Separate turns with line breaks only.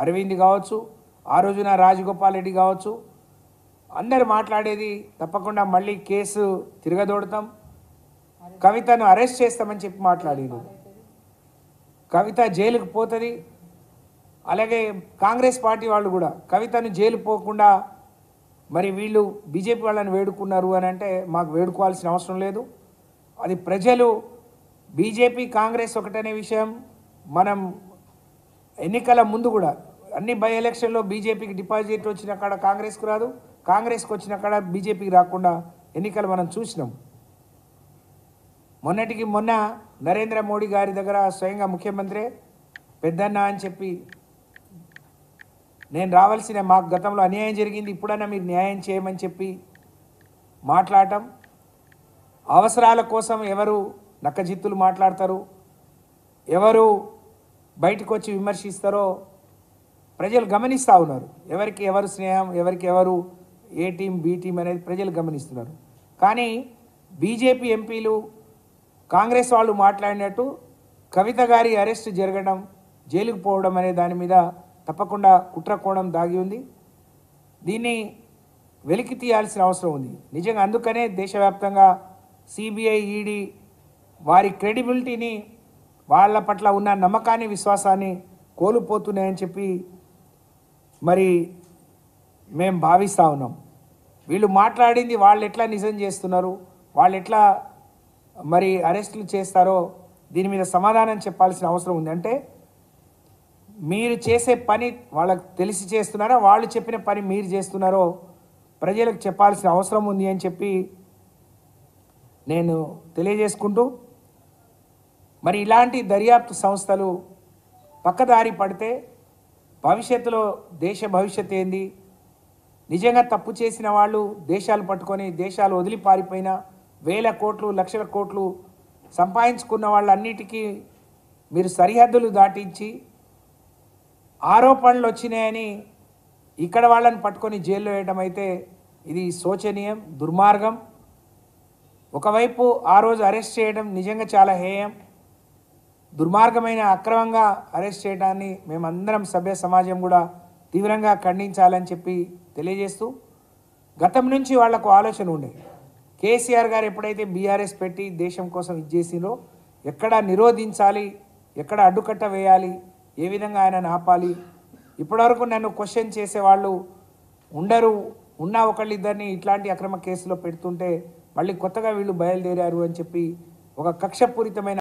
అరవింద్ కావచ్చు, ఆ రోజున రాజగోపాల్ రెడ్డి కావచ్చు, అందరు మాట్లాడేది తప్పకుండా మళ్ళీ కేసు తిరగదోడతాం, కవితను అరెస్ట్ చేస్తామని చెప్పి మాట్లాడారు. కవిత జైలుకు పోతుంది. అలాగే కాంగ్రెస్ పార్టీ వాళ్ళు కూడా కవితను జైలు పోకుండా మరి వీళ్ళు బీజేపీ వాళ్ళని వేడుకున్నారు అని అంటే మాకు వేడుకోవాల్సిన అవసరం లేదు. అది ప్రజలు బీజేపీ కాంగ్రెస్ ఒకటనే విషయం మనం ఎన్నికల ముందు కూడా అన్ని బై ఎలక్షన్లో బీజేపీకి డిపాజిట్ వచ్చిన కాడ కాంగ్రెస్కు రాదు, కాంగ్రెస్కి వచ్చిన కాడ బీజేపీకి రాకుండా ఎన్నికలు మనం చూసినాం. మొన్నటికి మొన్న నరేంద్ర మోడీ గారి దగ్గర స్వయంగా ముఖ్యమంత్రి పెద్దన్న అని చెప్పి నేను రావాల్సిన మాకు గతంలో అన్యాయం జరిగింది, ఇప్పుడన్నా మీరు న్యాయం చేయమని చెప్పి మాట్లాడటం. అవసరాల కోసం ఎవరు నక్కజిత్తులు మాట్లాడతారు, ఎవరు బయటకు వచ్చి విమర్శిస్తారో ప్రజలు గమనిస్తూ ఉన్నారు. ఎవరికి ఎవరు స్నేహం, ఎవరికి ఎవరు ఏ టీం బి టీం అనేది ప్రజలు గమనిస్తున్నారు. కానీ బీజేపీ ఎంపీలు కాంగ్రెస్ వాళ్ళు మాట్లాడినట్టు కవిత గారి అరెస్ట్ జరగడం, జైలుకు పోవడం అనే దాని మీద తప్పకుండా కుట్ర కోణం దాగి ఉంది. దీన్ని వెలికి తీయాల్సిన అవసరం ఉంది నిజంగా. అందుకనే దేశవ్యాప్తంగా సిబిఐ, ఈడీ వారి క్రెడిబిలిటీని, వాళ్ళ పట్ల ఉన్న నమ్మకాన్ని, విశ్వాసాన్ని కోల్పోతున్నాయని చెప్పి మరి మేము భావిస్తూ ఉన్నాం. వీళ్ళు మాట్లాడింది వాళ్ళు ఎట్లా నిజం చేస్తున్నారు, వాళ్ళు ఎట్లా మరి అరెస్టులు చేస్తారో దీని మీద సమాధానం చెప్పాల్సిన అవసరం ఉంది. అంటే మీరు చేసే పని వాళ్ళకి తెలిసి చేస్తున్నారా, వాళ్ళు చెప్పిన పని మీరు చేస్తున్నారో ప్రజలకు చెప్పాల్సిన అవసరం ఉంది అని చెప్పి నేను తెలియజేసుకుంటూ, మరి ఇలాంటి దర్యాప్తు సంస్థలు పక్కదారి పడితే భవిష్యత్తులో దేశ భవిష్యత్తు ఏంది, నిజంగా తప్పు చేసిన వాళ్ళు దేశాలు పట్టుకొని దేశాలు వదిలి పారిపోయినా వేల కోట్లు లక్షల కోట్లు సంపాదించుకున్న వాళ్ళన్నిటికీ మీరు సరిహద్దులు దాటించి ఆరోపణలు వచ్చినాయని ఇక్కడ వాళ్ళని పట్టుకొని జైల్లో వేయడం అయితే ఇది శోచనీయం, దుర్మార్గం. ఒకవైపు ఆ రోజు అరెస్ట్ చేయడం నిజంగా చాలా హేయం, దుర్మార్గమైన అక్రమంగా అరెస్ట్ చేయడాన్ని మేమందరం సభ్య సమాజం కూడా తీవ్రంగా ఖండించాలని చెప్పి తెలియజేస్తూ, గతం నుంచి వాళ్లకు ఆలోచన ఉండే కేసీఆర్ గారు ఎప్పుడైతే బీఆర్ఎస్ పెట్టి దేశం కోసం ఇచ్చేసిరో ఎక్కడ నిరోధించాలి, ఎక్కడ అడ్డుకట్ట వేయాలి, ఏ విధంగా ఆయనను ఆపాలి. ఇప్పటివరకు నన్ను క్వశ్చన్ చేసేవాళ్ళు ఉండరు, ఉన్న ఒకళ్ళిద్దరిని ఇట్లాంటి అక్రమ కేసులో పెడుతుంటే మళ్ళీ కొత్తగా వీళ్ళు బయలుదేరారు అని చెప్పి ఒక కక్షపూరితమైన